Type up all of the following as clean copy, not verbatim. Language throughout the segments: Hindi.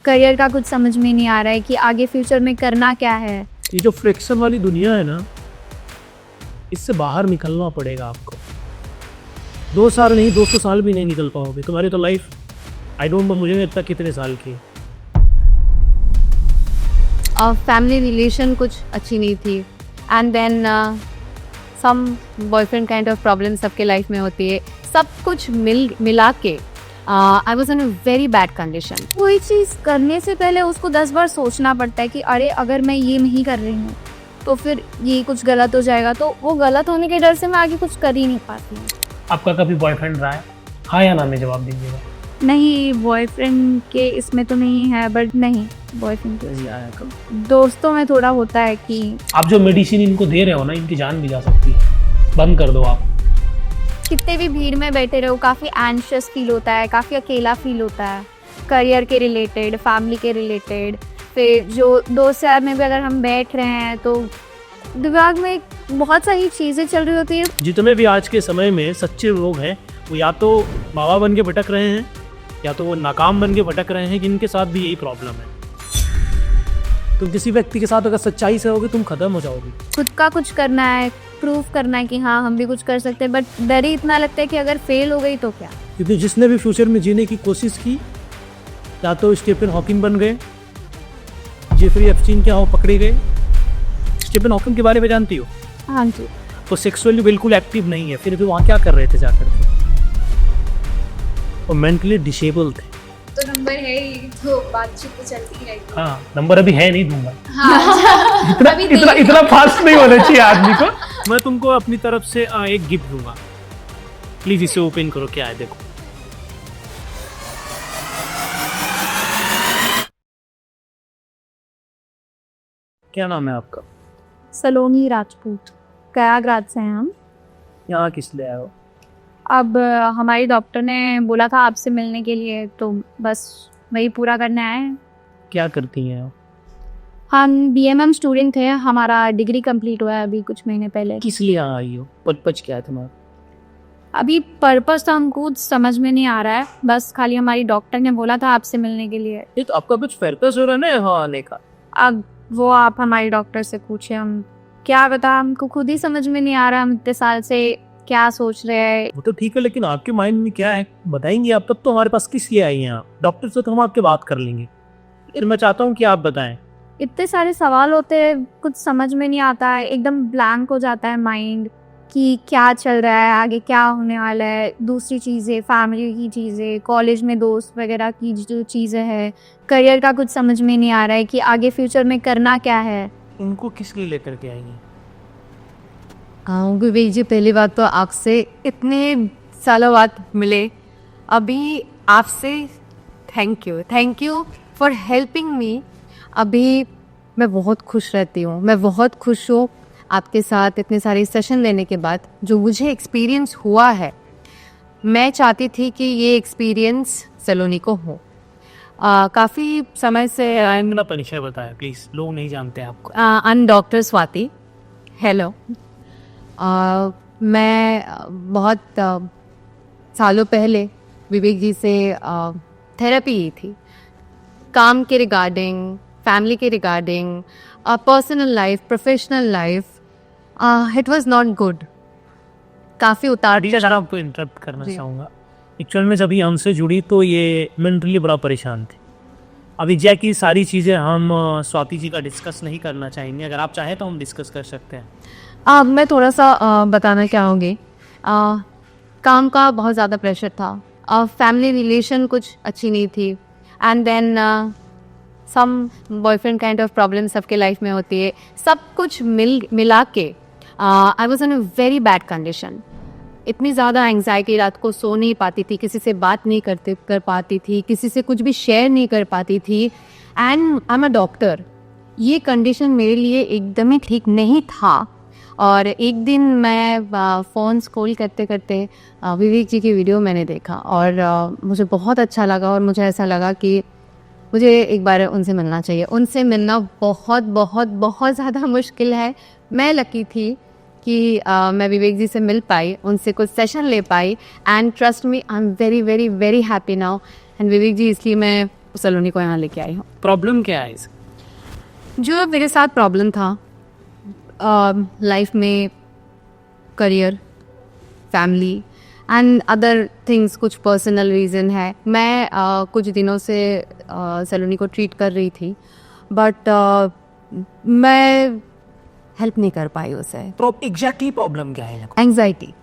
करियर का कुछ समझ में नहीं आ रहा है कि आगे फ्यूचर में करना क्या है। ये जो फ्रिक्शन वाली दुनिया है ना, इससे बाहर निकलना पड़ेगा आपको। 2 साल नहीं, 200 साल भी नहीं निकल पाओगे। तुम्हारी तो लाइफ आई डोंट नो मुझे नहीं लगता कितने साल की है। फैमिली रिलेशन कुछ अच्छी नहीं थी and then some boyfriend kind of problem सबके लाइफ में होती है। सब कुछ मिला के I was in a very bad condition. कोई चीज़ करने से पहले उसको 10 बार सोचना पड़ता है कि अरे अगर मैं ये नहीं कर रही हूँ तो फिर ये कुछ गलत हो जाएगा, तो वो गलत होने के डर से मैं आगे कुछ कर ही नहीं पाती हूँ। आपका कभी बॉयफ्रेंड रहा है? हाँ या ना में जवाब दीजिएगा। नहीं, बॉयफ्रेंड के इसमें तो नहीं है, बट नहीं बॉयफ्रेंड के नहीं आया कभी। दोस्तों में थोड़ा होता है कि आप जो मेडिसिन इनको दे रहे हो ना, इनकी जान भी जा सकती है। बंद कर दो आप। कितने भी भीड़ में बैठे रहो काफ़ी एंशियस फील होता है, काफ़ी अकेला फील होता है, करियर के रिलेटेड, फैमिली के रिलेटेड। फिर जो दोस्त यार में भी अगर हम बैठ रहे हैं तो दिमाग में बहुत सारी चीज़ें चल रही होती है। जितने भी आज के समय में सच्चे लोग हैं, वो या तो बाबा बन के भटक रहे हैं या तो वो नाकाम बन के भटक रहे हैं, जिनके साथ भी यही प्रॉब्लम है। तुम किसी व्यक्ति के साथ अगर सच्चाई से होगे, तुम खत्म हो जाओगे। खुद का कुछ करना है, प्रूव करना है कि हाँ हम भी कुछ कर सकते हैं, बट डर ही इतना लगता है कि अगर फेल हो गई तो क्या। क्योंकि जिसने भी फ्यूचर में जीने की कोशिश की, या तो स्टीफन हॉकिंग बन गए, जेफरी एप्स्टीन क्या हो पकड़े गए। स्टीफन हॉकिंग के बारे में जानती हो? हाँ जी। वो सेक्सुअली बिल्कुल एक्टिव नहीं है, फिर भी वहाँ क्या कर रहे थे जाकर के? वो मेंटली डिसेबल थे। तो नंबर है ही, तो बातचीत तो चलती रहेगी। हाँ, नंबर अभी है नहीं, दूंगा। हाँ, इतना फास्ट नहीं होना चाहिए आदमी को। मैं तुमको अपनी तरफ से एक गिफ्ट दूंगा, प्लीज इसे ओपन करो। क्या है देखो। क्या नाम है आपका? सलोनी राजपूत, कयाग्राद से हैं हम। यहाँ किस लिए आए हो? अब हमारी डॉक्टर ने बोला था आपसे मिलने के लिए, तो बस वही पूरा करने आए हैं। क्या करती हैं आप? हम BMM स्टूडेंट थे, हमारा डिग्री कंप्लीट हुआ है अभी कुछ महीने पहले। किस लिए यहाँ आई हो? पर्पज क्या है तुम्हारा? अभी पर्पस तो हमको कुछ समझ में नहीं आ रहा है, बस खाली हमारी डॉक्टर ने बोला था आपसे मिलने के लिए। ये तो आपका कुछ पर्पस हो रहा है ना यहाँ आने का। अब वो आप हमारी डॉक्टर से पूछे, हम क्या बता, हमको खुद ही समझ में नहीं आ रहा हम इतने साल से क्या सोच रहे हैं। वो तो ठीक है, लेकिन आपके माइंड में क्या है बताएंगे आप? तब तो हमारे पास किस लिए आई हैं आप? डॉक्टर से तो हम आपके बात कर लेंगे, फिर मैं चाहता हूँ कि आप बताएं। इतने सारे सवाल होते हैं, कुछ समझ में नहीं आता है, एकदम ब्लैंक हो जाता है माइंड कि क्या चल रहा है, आगे क्या होने वाला है। दूसरी चीज़ें, फैमिली की चीज़ें, कॉलेज में दोस्त वगैरह की जो चीज़ें हैं, करियर का कुछ समझ में नहीं आ रहा है कि आगे फ्यूचर में करना क्या है। उनको किस लिए लेकर के आएंगे? विवेक जी, पहली बात तो आपसे इतने सालों बाद मिले, अभी आपसे thank you for helping me. अभी मैं बहुत खुश रहती हूँ, मैं बहुत खुश हूँ आपके साथ इतने सारे सेशन लेने के बाद। जो मुझे एक्सपीरियंस हुआ है, मैं चाहती थी कि ये एक्सपीरियंस सलोनी को हो। काफ़ी समय से अपना परिचय बताया प्लीज, लोग नहीं जानते आपको। I am doctor Swati. Hello. मैं बहुत सालों पहले विवेक जी से थेरेपी की थी, काम के रिगार्डिंग, फैमिली के regarding, personal life, professional life. It was not good. काफ़ी उतार चढ़ाव। आपको इंटरप्ट करना चाहूँगा। एक्चुअल में जब ये हमसे जुड़ी तो ये मेंटली बड़ा परेशान थे। अभी जय की सारी चीज़ें हम स्वाति जी का डिस्कस नहीं करना चाहेंगे। अगर आप चाहें तो हम डिस्कस कर सकते हैं। मैं थोड़ा सा बताना चाहूँगी। काम का बहुत ज़्यादा प्रेशर था, फैमिली रिलेशन कुछ अच्छी नहीं थी and then some boyfriend kind of problem सबके लाइफ में होती है। सब कुछ मिला के I was in a very bad condition. इतनी ज़्यादा एंग्जाइटी, रात को सो नहीं पाती थी, किसी से बात नहीं कर पाती थी, किसी से कुछ भी शेयर नहीं कर पाती थी। And I am a doctor. ये कंडीशन मेरे लिए एकदम ही ठीक नहीं था। और एक दिन मैं फ़ोन स्क्रॉल करते करते विवेक जी की वीडियो मैंने देखा और मुझे बहुत अच्छा लगा और मुझे ऐसा लगा कि मुझे एक बार उनसे मिलना चाहिए। उनसे मिलना बहुत बहुत बहुत ज़्यादा मुश्किल है। मैं लकी थी कि मैं विवेक जी से मिल पाई, उनसे कुछ सेशन ले पाई and trust me, I am very very very happy now. And Vivek ji, इसलिए मैं सलोनी को यहाँ लेके आई हूँ। प्रॉब्लम क्या है इस जो मेरे साथ प्रॉब्लम था लाइफ में, career, family and other things, कुछ पर्सनल रीज़न है। मैं कुछ दिनों से सलोनी को ट्रीट कर रही थी, बट मैं हेल्प नहीं कर पाई उसे। एग्जैक्टली प्रॉब्लम क्या है? Anxiety,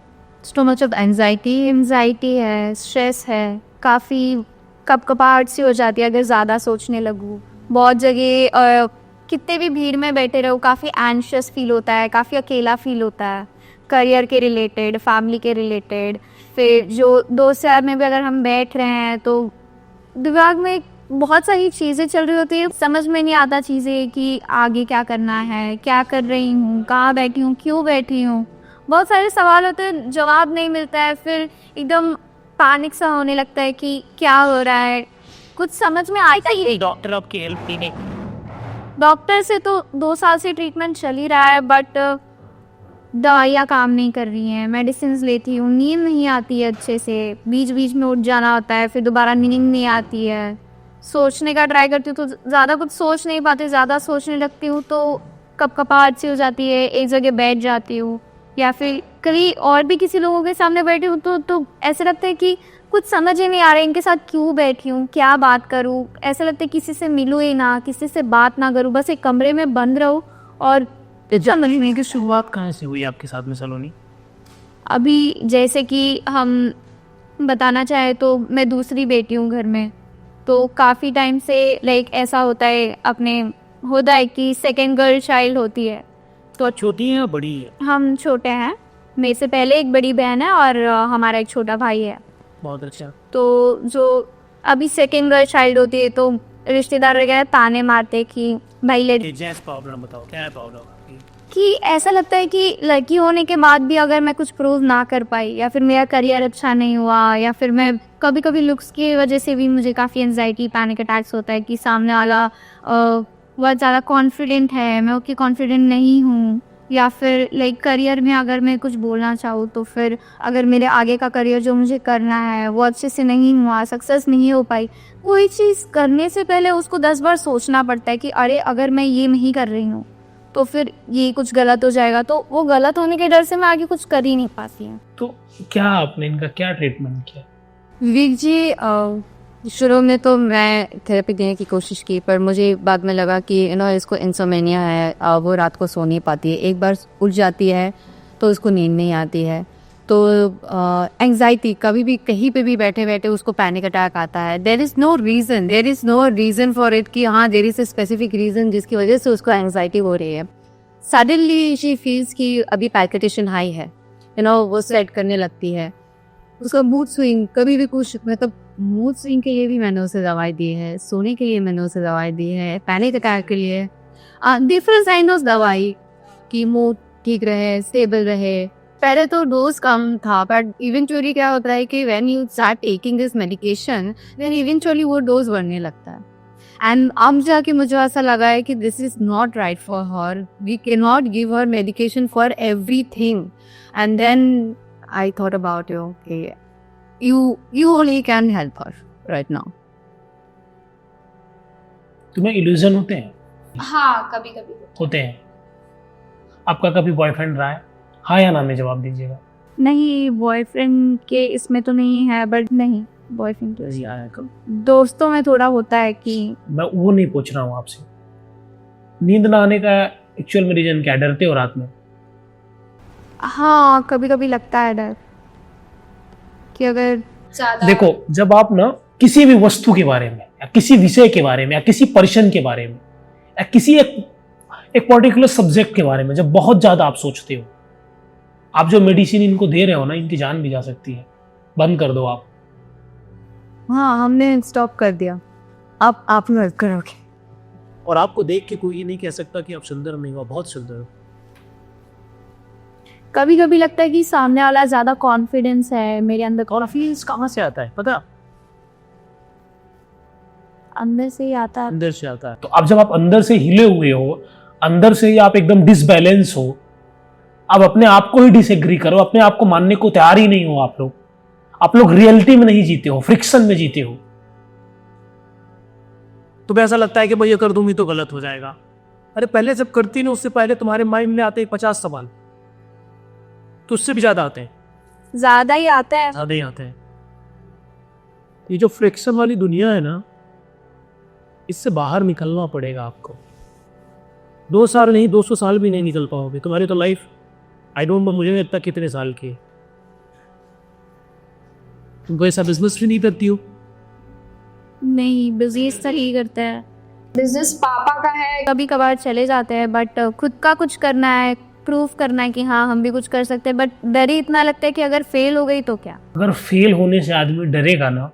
so much of anxiety है, स्ट्रेस है, काफ़ी कपकपाहट सी हो जाती है अगर ज़्यादा सोचने लगूँ। बहुत जगह कितने भी भीड़ में बैठे रहो काफ़ी एंशियस फील होता है, काफ़ी अकेला फील होता है, करियर के रिलेटेड, फैमिली के रिलेटेड। फिर जो दोस्त यार में भी अगर हम बैठ रहे हैं तो दिमाग में बहुत सारी चीज़ें चल रही होती है, समझ में नहीं आता चीज़ें कि आगे क्या करना है, क्या कर रही हूँ, कहाँ बैठी हूँ, क्यों बैठी हूँ। बहुत सारे सवाल होते हैं, जवाब नहीं मिलता है, फिर एकदम पैनिक सा होने लगता है कि क्या हो रहा है, कुछ समझ में आता ही नहीं। डॉक्टर आपकी हेल्प नहीं। डॉक्टर से तो 2 साल से ट्रीटमेंट चल ही रहा है, बट दवाइयाँ काम नहीं कर रही हैं, मेडिसिन लेती हूँ, नींद नहीं आती है अच्छे से, बीच बीच में उठ जाना होता है, फिर दोबारा नींद नहीं आती है। सोचने का ट्राई करती हूँ तो ज़्यादा कुछ सोच नहीं पाती, ज़्यादा सोचने लगती हूँ तो कपकपाहट सी हो जाती है, एक जगह बैठ जाती हूँ, या फिर कभी और भी किसी लोगों के सामने बैठी हूँ तो ऐसा लगता है कि कुछ समझ ही नहीं आ रहा है, इनके साथ क्यों बैठी हूँ, क्या बात करूँ। ऐसा लगता है किसी से मिलूँ ही ना, किसी से बात ना करूँ, बस एक कमरे में बंद रहूँ। और जानने की शुरुआत कहाँ से हुई आपके साथ में सलोनी? अभी जैसे कि हम बताना चाहें तो मैं दूसरी बेटी हूँ घर में, तो काफ़ी टाइम से लाइक ऐसा होता है कि सेकेंड गर्ल चाइल्ड होती है। तो छोटी है या बड़ी है? हम छोटे हैं, मेरे से पहले एक बड़ी बहन है और हमारा एक छोटा भाई है। बहुत अच्छा। तो जो अभी सेकेंड गर्ल चाइल्ड होती है तो रिश्तेदार वगैरह ताने मारते कि भाई लड़की, प्रॉब्लम बताओ, क्या है प्रॉब्लम? कि ऐसा लगता है कि लड़की होने के बाद भी अगर मैं कुछ प्रूव ना कर पाई, या फिर मेरा करियर अच्छा नहीं हुआ, या फिर मैं कभी कभी लुक्स की वजह से भी मुझे काफ़ी एंजाइटी, पैनिक अटैक्स होता है कि सामने वाला बहुत ज़्यादा कॉन्फिडेंट है, मैं उसकी कॉन्फिडेंट नहीं हूँ, या फिर लाइक करियर में अगर मैं कुछ बोलना चाहूँ तो फिर अगर मेरे आगे का करियर जो मुझे करना है वो अच्छे से नहीं हुआ, सक्सेस नहीं हो पाई, कोई चीज़ करने से पहले उसको 10 बार सोचना पड़ता है कि अरे अगर मैं ये नहीं कर रही हूँ तो फिर ये कुछ गलत हो जाएगा, तो वो गलत होने के डर से मैं आगे कुछ कर ही नहीं पाती हूँ। तो क्या आपने इनका क्या ट्रीटमेंट किया? विक जी, शुरू में तो मैं थेरेपी देने की कोशिश की, पर मुझे बाद में लगा कि इसको इंसोमेनिया है, वो रात को सो नहीं पाती है, एक बार उठ जाती है तो उसको नींद नहीं आती है। तो एंग्जाइटी, कभी भी कहीं पे भी बैठे बैठे उसको पैनिक अटैक आता है। There is no reason for it कि हाँ there is a specific reason जिसकी वजह से उसको एंग्जाइटी हो रही है। सडनली शी फील्स कि अभी पैल्पिटेशन हाई है, वो सेट करने लगती है। उसका मूड स्विंग, कभी भी कुछ, मतलब मूड स्विंग के लिए भी मैंने उसे दवाई दी है, सोने के लिए मैंने उसे दवाई दी है, पैनिक अटैक के लिए डिफरेंट काइंड ऑफ दवाई कि मूड ठीक रहे, स्टेबल रहे। पहले तो डोज कम था, बट इवेंचुअली क्या होता है कि when you start taking this medication then eventually वो डोज बढ़ने लगता है। एंड अब जाके मुझे ऐसा लगा है कि this is not right for her, we can not give her medication for everything. And then I thought about you only can help her right now. तुम्हें इल्यूजन होते हैं? हाँ, कभी कभी होते हैं। आपका कभी बॉयफ्रेंड रहा है? हाँ या ना में जवाब दीजिएगा। नहीं, बॉयफ्रेंड के इसमें तो नहीं है, बट नहीं बॉयफ्रेंड तो जी आया कब? दोस्तों में थोड़ा होता है कि मैं वो नहीं पूछ रहा हूँ आपसे। नींद ना आने का एक्चुअल में रीजन क्या? डरते हो रात में? हाँ, कभी कभी लगता है डर कि अगर ज़्यादा देखो, जब आप ना किसी भी वस्तु के बारे में या किसी विषय के बारे में या किसी पर्सन के बारे में या किसी एक पर्टिकुलर सब्जेक्ट के बारे में जब बहुत ज्यादा आप सोचते हो, आप जो मेडिसिन इनको दे रहे हो ना, इनकी जान भी जा सकती है। बंद कर दो आप। हाँ, हमने स्टॉप कर दिया। आप मत करोगे। और आपको देख के कोई ये नहीं कह सकता कि आप सुंदर नहीं हो, बहुत सुंदर हो। कभी कभी लगता है कि सामने वाला ज़्यादा कॉन्फिडेंस है मेरे अंदर। कॉन्फिडेंस कहाँ से आता है पता? अंदर से ही आता है। अंदर से आता है। तो अब जब आप अंदर से हिले हुए हो, अंदर से ही आप एकदम डिसबैलेंस हो, आप अपने आप को ही डिसएग्री करो, अपने आप को मानने को तैयार ही नहीं हो। आप लोग रियलिटी में नहीं जीते हो, फ्रिक्शन में जीते हो। तुम्हें ऐसा लगता है कि भाई ये कर दूंगी तो गलत हो जाएगा। अरे पहले जब करती ना, उससे पहले तुम्हारे माइंड में आते हैं 50 सवाल, तो उससे भी ज्यादा आते हैं, ज्यादा ही आता है। ज्यादा ही आते हैं। ये जो फ्रिक्शन वाली दुनिया है ना, इससे बाहर निकलना पड़ेगा आपको। 2 साल नहीं, 200 साल भी नहीं निकल पाओगे। तुम्हारी तो लाइफ आई डोंट नो, मुझे नहीं लगता कितने साल की है। तुम कोई ऐसा बिजनेस भी नहीं करती हो? नहीं, बिजनेस तो नहीं करता है। बिजनेस पापा का है, कभी कभार चले जाते हैं, बट खुद का कुछ करना है, प्रूव करना है कि हाँ हम भी कुछ कर सकते हैं। बट डर ही इतना लगता है कि अगर फेल हो गई तो क्या। अगर फेल होने से आदमी डरेगा ना,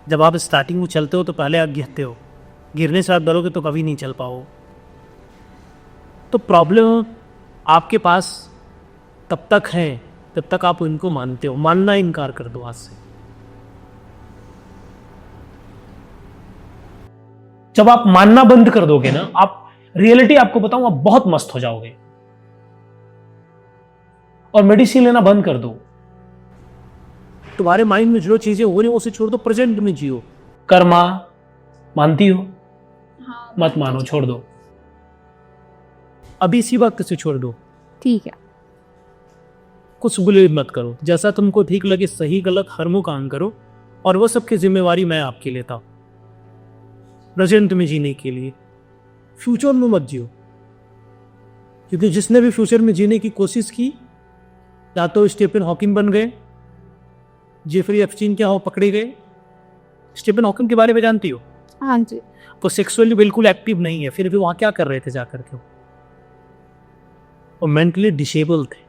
जब आप स्टार्टिंग में चलते हो तो पहले आप गिरते हो, गिरने से आप डरोगे तो कभी नहीं चल पाओ। तो प्रॉब्लम आपके पास तब तक है तब तक आप उनको मानते हो। मानना इनकार कर दो आज से। जब आप मानना बंद कर दोगे ना, आप रियलिटी आपको बताऊं, आप बहुत मस्त हो जाओगे। और मेडिसिन लेना बंद कर दो। तुम्हारे माइंड में जो चीजें हो रही हैं उसे छोड़ दो, प्रेजेंट में जियो। कर्मा मानती हो? हाँ, मत मानो, छोड़ दो। अभी इसी वक्त से छोड़ दो। ठीक है। कुछ बिलीव मत करो। जैसा तुमको ठीक लगे, सही गलत हर मुंह काम करो, और वो सबकी जिम्मेवारी मैं आपकी लेता हूं। प्रेजेंट में जीने के लिए फ्यूचर में मत जियो, क्योंकि जिसने भी फ्यूचर में जीने की कोशिश की, या तो स्टीफन हॉकिंग बन गए, जेफरी एप्स्टीन क्या हो पकड़े गए। स्टीफन हॉकिंग के बारे में जानती हो? हाँ जी। वो सेक्सुअली बिल्कुल एक्टिव नहीं है, फिर भी वहां क्या कर रहे थे जाकर के? वो मेंटली डिसेबल थे।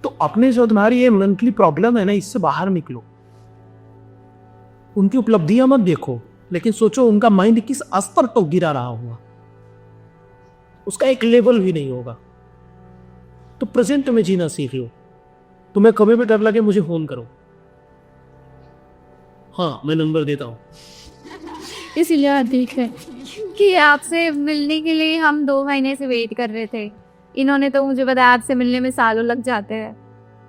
तो अपने जो तुम्हारी ये मेंटली प्रॉब्लम है ना, इससे बाहर निकलो। उनकी उपलब्धियां मत देखो, लेकिन सोचो उनका माइंड किस स्तर तक गिरा रहा होगा, उसका एक लेवल भी नहीं होगा। तो प्रेजेंट में जीना सीख लो। तुम्हें कभी भी डर लगे मुझे फोन करो। हाँ, मैं नंबर देता हूँ। इसीलिए ठीक है कि आपसे मिलने के लिए हम 2 महीने से वेट कर रहे थे। इन्होंने तो मुझे बताया आपसे मिलने में सालों लग जाते हैं।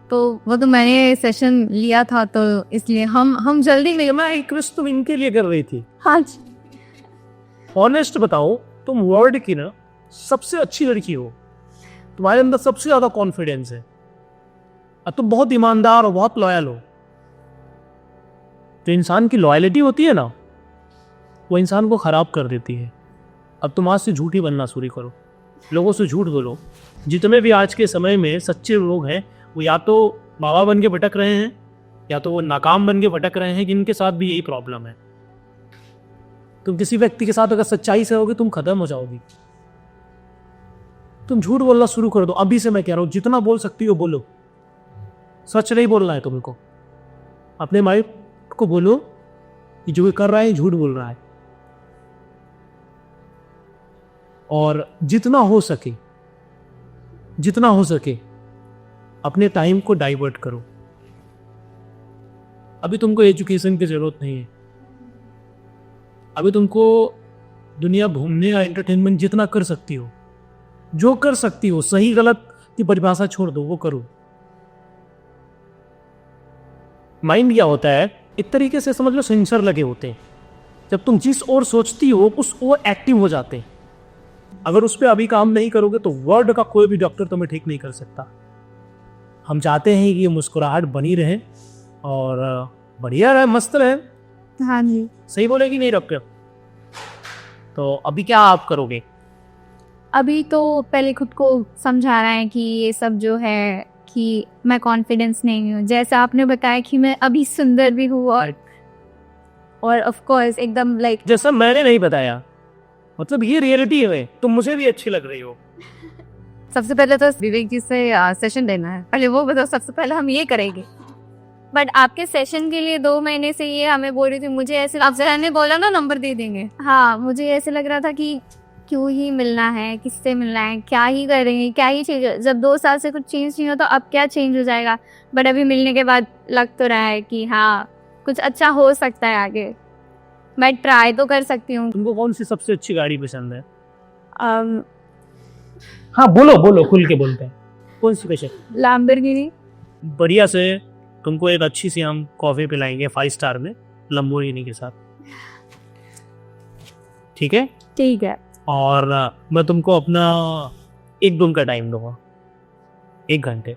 तो वो तो मैंने सेशन लिया था, तो इसलिए हम जल्दी नहीं, मैं रिक्वेस्ट तुम इनके लिए कर रही थी। हाँ जी। ऑनेस्ट बताओ, तुम वर्ल्ड की ना सबसे अच्छी लड़की हो। तुम्हारे अंदर सबसे ज्यादा कॉन्फिडेंस है, और तुम बहुत ईमानदार और बहुत लॉयल हो। जो इंसान की लॉयलिटी होती है ना, वो इंसान को खराब कर देती है। अब तुम आज से झूठी बनना शुरू करो, लोगों से झूठ बोलो। जितने भी आज के समय में सच्चे लोग हैं, वो या तो बाबा बन के भटक रहे हैं, या तो वो नाकाम बन के भटक रहे हैं, जिनके साथ भी यही प्रॉब्लम है। तुम किसी व्यक्ति के साथ अगर सच्चाई से रहोगे, तुम खत्म हो जाओगी। तुम झूठ बोलना शुरू कर दो। अभी से मैं कह रहा हूं, जितना बोल सकती हो बोलो। सच नहीं बोलना है तुमको। अपने माइंड को बोलो कि जो कर रहा है झूठ बोल रहा है। और जितना हो सके अपने टाइम को डाइवर्ट करो। अभी तुमको एजुकेशन की जरूरत नहीं है। अभी तुमको दुनिया घूमने या एंटरटेनमेंट जितना कर सकती हो, जो कर सकती हो, सही गलत की परिभाषा छोड़ दो, वो करो। माइंड क्या होता है, एक तरीके से समझ लो सेंसर लगे होते हैं। जब तुम जिस ओर सोचती हो उस ओर एक्टिव हो जाते हैं। अगर उस पर अभी काम नहीं करोगे तो वर्ल्ड का कोई भी डॉक्टर तुम्हें ठीक नहीं कर सकता। हम चाहते हैं कि ये मुस्कुराहट बनी रहे और बढ़िया रहे, मस्त रहे। हाँ जी। सही बोले कि नहीं डॉक्टर? तो अभी क्या आप करोगे? अभी तो पहले खुद को समझाना है कि ये सब जो है कि मैं कॉन्फिडेंस नहीं हूँ। जैसा आपने बताया कि मैं अभी सुंदर भी हूँ, और ऑफ कोर्स एकदम लाइक जैसा मैंने नहीं बताया, मतलब ये रियलिटी है। तुम मुझे भी अच्छी लग रही हो। सबसे पहले तो विवेक जी से सेशन लेना है। पहले वो बताओ, सबसे पहले हम ये करेंगे। बट आपके सेशन के लिए 2 महीने से ये हमें बोल रही थी। मुझे ऐसे अफजरा ने बोला ना नंबर दे देंगे। हाँ, मुझे ऐसे लग रहा था कि क्यों ही मिलना है, किससे मिलना है, क्या ही करेंगे, क्या ही चेंज। जब 2 साल से कुछ चेंज नहीं हो तो अब क्या चेंज हो जाएगा। बट अभी मिलने के बाद लग तो रहा है कि हाँ कुछ अच्छा हो सकता है आगे। मैं ट्राई तो कर सकती हूँ। तुमको कौन सी सबसे अच्छी गाड़ी पसंद है? हाँ बोलो, खुल के बोलते हैं। कौन सी पसंद? लैम्बोर्गिनी। बढ़िया से तुमको एक अच्छी सी हम कॉफी पिलाएंगे 5 स्टार में, लंबोर्गिनी के साथ, ठीक है? ठीक है। और मैं तुमको अपना 1 दिन का टाइम दूंगा, 1 घंटे,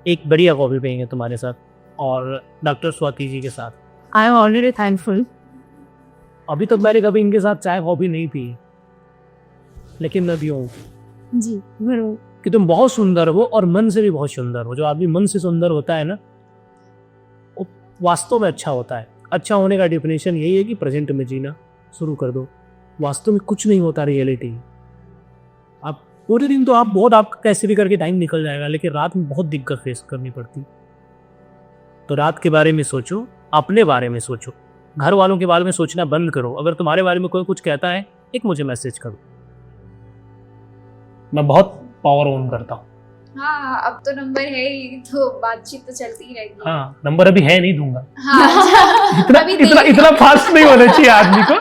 एक बढ़िया कॉफी पियेंगे तुम्हारे साथ और डॉक्टर स्वाति जी के साथ। I am already thankful. अभी तक मैंने कभी इनके साथ चाय कॉफी नहीं पी, लेकिन मैं पीऊँ जी जरूर। कि तुम बहुत सुंदर हो और मन से भी बहुत सुंदर हो। जो आदमी मन से सुंदर होता है ना, वो वास्तव में अच्छा होता है। अच्छा होने का डेफिनेशन यही है कि प्रेजेंट में जीना शुरू कर दो। वास्तव में कुछ नहीं होता रियलिटी। आप पूरे दिन तो आपका कैसे भी करके टाइम निकल जाएगा, लेकिन रात में बहुत दिक्कत फेस करनी पड़ती। तो रात के बारे में सोचो, अपने बारे में सोचो, घर वालों के बारे में सोचना बंद करो। अगर तुम्हारे बारे में कोई कुछ कहता है, एक मुझे मैसेज करो, मैं बहुत पावर ऑन करता हूँ। हाँ, अब तो नंबर है ही, तो बातचीत तो चलती ही रहेगी। हाँ, नंबर अभी है नहीं, दूंगा। हाँ, इतना फास्ट नहीं होना चाहिए आदमी को।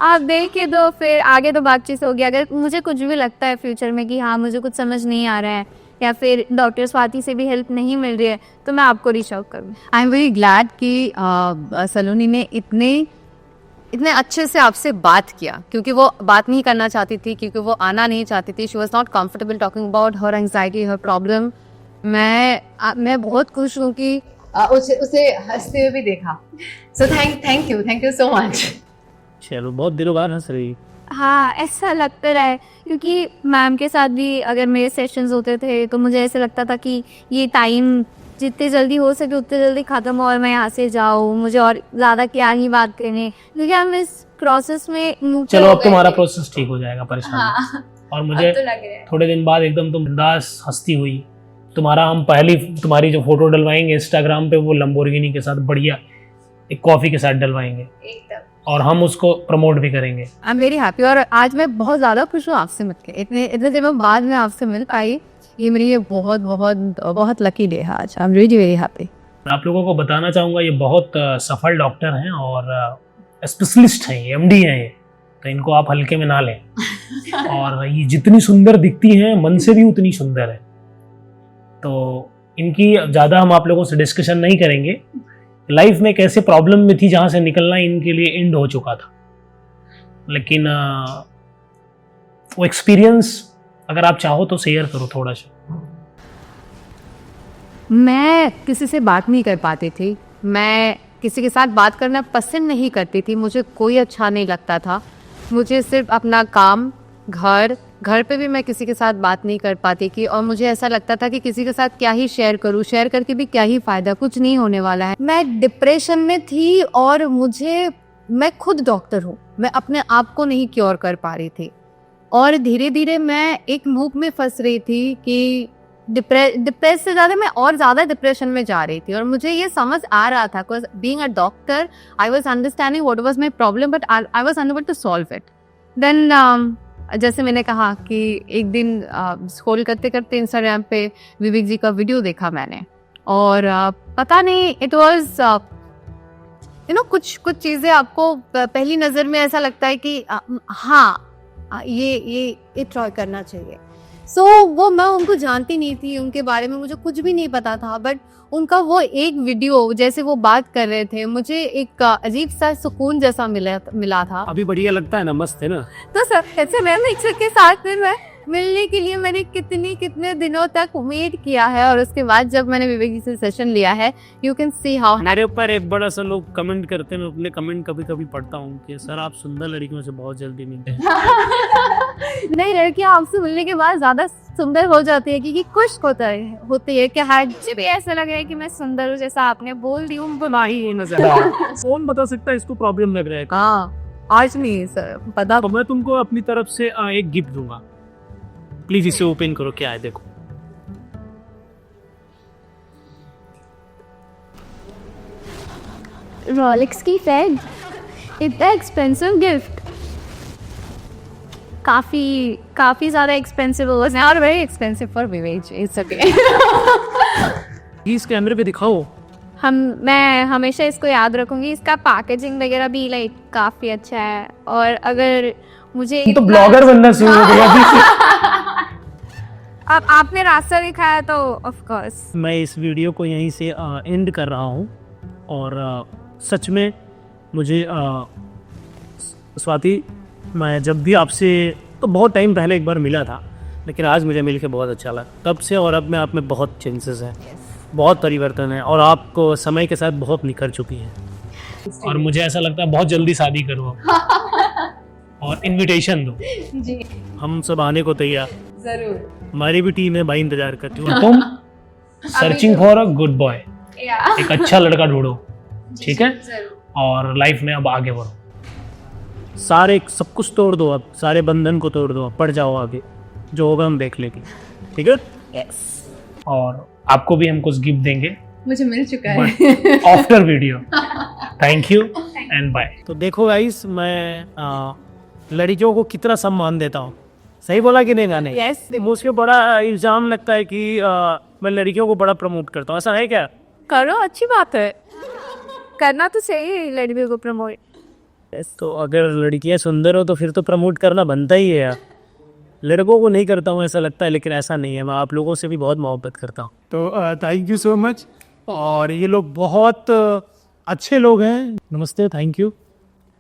आप देखिए तो फिर आगे तो बातचीत होगी। अगर मुझे कुछ भी लगता है फ्यूचर में कि हाँ मुझे कुछ समझ नहीं आ रहा है या फिर डॉक्टर स्वाति से भी हेल्प नहीं मिल रही है, तो मैं आपको रीच आउट करूँ। आई एम वेरी ग्लैड कि सलोनी ने इतने अच्छे से आपसे बात किया, क्योंकि वो बात नहीं करना चाहती थी, क्योंकि वो आना नहीं चाहती थी। She was not comfortable talking about her anxiety, her problem. मैं बहुत खुश हूँ कि उसे हंसते हुए भी देखा। So thank you so much. चलो, बहुत दिनों बाद हंस रही। हाँ, ऐसा लगता रहा है, क्योंकि मैम के साथ भी अगर मेरे सेशंस होते थे तो मुझे ऐसे लगता था कि ये टाइम जितने जल्दी हो सके उतने जल्दी ख़त्म हो और मैं यहाँ से जाऊँ, मुझे और ज़्यादा क्या ही बात करने, क्योंकि हम इस प्रोसेस में चलो अब तुम्हारा प्रोसेस ठीक हो जाएगा, परेशान। हाँ, और मुझे तो लग रहा है थोड़े दिन बाद एकदम तुम बिंदास हंसती हुई, तुम्हारी जो फोटो डलवाएंगे इंस्टाग्राम पे, वो लंबोर्गिनी के साथ बढ़िया एक कॉफी के साथ डलवाएंगे एकदम, और हम उसको प्रमोट भी करेंगे। आई एम वेरी हैप्पी। और आज मैं बहुत ज़्यादा खुश हूँ आपसे मिलकर। इतने दिन बाद में आपसे मिल पाई, ये मेरे लिए बहुत बहुत बहुत लकी डे है आज। I am really very happy. आप लोगों को बताना चाहूँगा, ये बहुत सफल डॉक्टर हैं और स्पेशलिस्ट हैं, ये MD हैं ये, तो इनको आप हल्के में ना लें। और ये जितनी सुंदर दिखती हैं, मन से भी उतनी सुंदर है। तो इनकी ज़्यादा हम आप लोगों से डिस्कशन नहीं करेंगे। लाइफ में एक ऐसे प्रॉब्लम में थी जहाँ से निकलना इनके लिए एंड हो चुका था, लेकिन वो एक्सपीरियंस अगर आप चाहो तो शेयर करो थोड़ा सा। मैं किसी से बात नहीं कर पाती थी, मैं किसी के साथ बात करना पसंद नहीं करती थी, मुझे कोई अच्छा नहीं लगता था। मुझे सिर्फ अपना काम, घर पे भी मैं किसी के साथ बात नहीं कर पाती थी, और मुझे ऐसा लगता था कि किसी के साथ क्या ही शेयर करूं, शेयर करके भी क्या ही फ़ायदा, कुछ नहीं होने वाला है। मैं डिप्रेशन में थी और मैं खुद डॉक्टर हूँ, मैं अपने आप को नहीं क्योर कर पा रही थी, और धीरे धीरे मैं एक लूप में फंस रही थी कि डिप्रेस से ज़्यादा मैं और ज़्यादा डिप्रेशन में जा रही थी। और मुझे ये समझ आ रहा था, because being a doctor I was understanding what was my problem, but I was unable to solve it. Then जैसे मैंने कहा कि एक दिन स्क्रॉल करते करते इंस्टाग्राम पे विवेक जी का वीडियो देखा मैंने, और पता नहीं, इट वॉज कुछ चीज़ें आपको पहली नज़र में ऐसा लगता है कि हाँ ये ट्राई करना चाहिए। सो वो मैं उनको जानती नहीं थी, उनके बारे में मुझे कुछ भी नहीं पता था, बट उनका वो एक वीडियो, जैसे वो बात कर रहे थे, मुझे एक अजीब सा सुकून जैसा मिला था। अभी बढ़िया लगता है ना, मस्त है ना। तो सर ऐसे मैम के साथ फिर मैं मिलने के लिए मैंने कितने दिनों तक वेट किया है, और उसके बाद जब मैंने विवेक जी से सेशन लिया है, यू कैन सी हाउ। मेरे ऊपर एक बड़ा सा लोग कमेंट करते हैं, मैं अपने कमेंट कभी कभी पढ़ता हूँ कि सर आप सुंदर लड़कियों से बहुत जल्दी मिलते हैं। नहीं, लड़कियां आपसे मिलने के बाद ज्यादा सुंदर हो जाती है, क्योंकि खुश होती है कि हाँ, मुझे भी ऐसा लग रहा है कि मैं सुंदर हूँ, जैसा आपने बोल दी हूँ। कौन बता सकता है इसको प्रॉब्लम लग रहा है। हाँ, आज नहीं सर पता। तो मैं तुमको अपनी तरफ से एक गिफ्ट दूंगा, प्लीज इसे ओपन करो, क्या है देखो। रोलेक्स की फेड, इतना एक्सपेंसिव गिफ्ट, काफी ज्यादा एक्सपेंसिव हो गया, और very expensive for Vivek ji. It's okay. इस कैमरे पे दिखाओ। मैं हमेशा इसको याद रखूंगी। इसका पैकेजिंग वगैरह भी लाइक काफी अच्छा है, और अगर मुझे तो ब्लॉगर बनना शुरू हो गया। अब आपने रास्ता दिखाया तो ऑफ कोर्स। मैं इस वीडियो को यहीं से एंड कर रहा हूँ, और सच में मुझे स्वाति, मैं जब भी आपसे तो बहुत टाइम पहले एक बार मिला था, लेकिन आज मुझे मिल के बहुत अच्छा लगा। तब से और अब में आप में बहुत चेंजेस हैं, बहुत परिवर्तन है, और आपको समय के साथ बहुत निखर चुकी हैं। और मुझे ऐसा लगता है बहुत जल्दी शादी करो और इनविटेशन दो जी हम सब आने को तैयार। जरूर। हमारी भी टीम है भाई, इंतजार करती हूँ। तुम searching for a good boy, एक अच्छा लड़का ढूंढो, ठीक है, और लाइफ में अब आगे बढ़ो। सारे सब कुछ तोड़ दो, अब सारे बंधन को तोड़ दो, अब पड़ जाओ आगे, जो होगा हम देख लेंगे, ठीक है। यस, और आपको भी हम कुछ गिफ्ट देंगे मुझे मिल चुका है after video. Thank you and bye. तो देखो गाइस, मैं लड़कियों को कितना सम्मान देता हूँ, सही बोला कि नहीं गाने? यस। मुझे बड़ा इल्जाम लगता है कि मैं लड़कियों को बड़ा प्रमोट करता हूँ, ऐसा है क्या? करो, अच्छी बात है, करना तो सही है लड़कियों को प्रमोट। तो अगर लड़कियां सुंदर हो तो फिर तो प्रमोट करना बनता ही है यार। लड़कों को नहीं करता हूँ ऐसा लगता है, लेकिन ऐसा नहीं है, मैं आप लोगों से भी बहुत मोहब्बत करता हूँ। तो थैंक यू सो मच। और ये लोग बहुत अच्छे लोग हैं। नमस्ते, थैंक यू,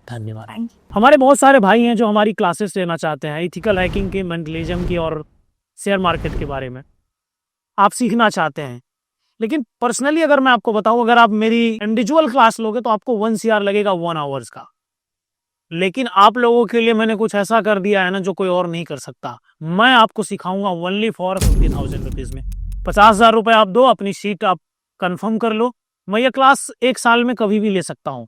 धन्यवाद। हमारे बहुत सारे भाई हैं जो हमारी क्लासेस लेना चाहते हैं इथिकल हैकिंग की, मेंटलिज्म की और शेयर मार्केट के बारे में आप सीखना चाहते हैं। लेकिन पर्सनली अगर मैं आपको बताऊं, अगर आप मेरी इंडिविजुअल क्लास लोगे तो आपको 1 CR लगेगा 1 आवर्स का। लेकिन आप लोगों के लिए मैंने कुछ ऐसा कर दिया है ना जो कोई और नहीं कर सकता। मैं आपको सिखाऊंगा ओनली फॉर 50,000 रुपीज में। 50,000 रुपये आप दो, अपनी सीट आप कंफर्म कर लो। मैं ये क्लास 1 साल में कभी भी ले सकता हूँ,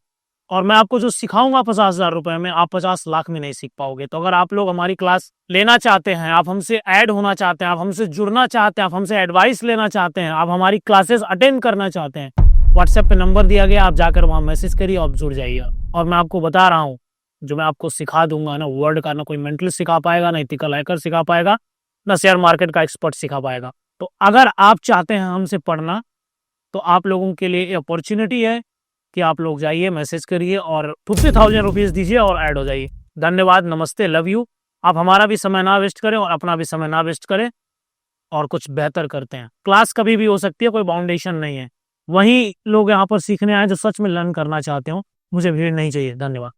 और मैं आपको जो सिखाऊंगा 50,000 रुपये में, आप 50 लाख में नहीं सीख पाओगे। तो अगर आप लोग हमारी क्लास लेना चाहते हैं, आप हमसे ऐड होना चाहते हैं, आप हमसे जुड़ना चाहते हैं, आप हमसे एडवाइस लेना चाहते हैं, आप हमारी क्लासेस अटेंड करना चाहते हैं, व्हाट्सएप पे नंबर दिया गया, आप जाकर वहाँ मैसेज करिए, आप जुड़ जाइए। और मैं आपको बता रहा हूँ, जो मैं आपको सिखा दूंगा ना, वर्ड का ना कोई मेंटल सिखा पाएगा, ना इथिकल हैकर सिखा पाएगा, ना शेयर मार्केट का एक्सपर्ट सिखा पाएगा। तो अगर आप चाहते हैं हमसे पढ़ना, तो आप लोगों के लिए अपॉर्चुनिटी है कि आप लोग जाइए, मैसेज करिए और 50,000 रुपीज़ दीजिए और ऐड हो जाइए। धन्यवाद, नमस्ते, लव यू। आप हमारा भी समय ना वेस्ट करें और अपना भी समय ना वेस्ट करें, और कुछ बेहतर करते हैं। क्लास कभी भी हो सकती है, कोई बाउंडेशन नहीं है। वही लोग यहाँ पर सीखने आए जो सच में लर्न करना चाहते हो। मुझे भीड़ नहीं चाहिए। धन्यवाद।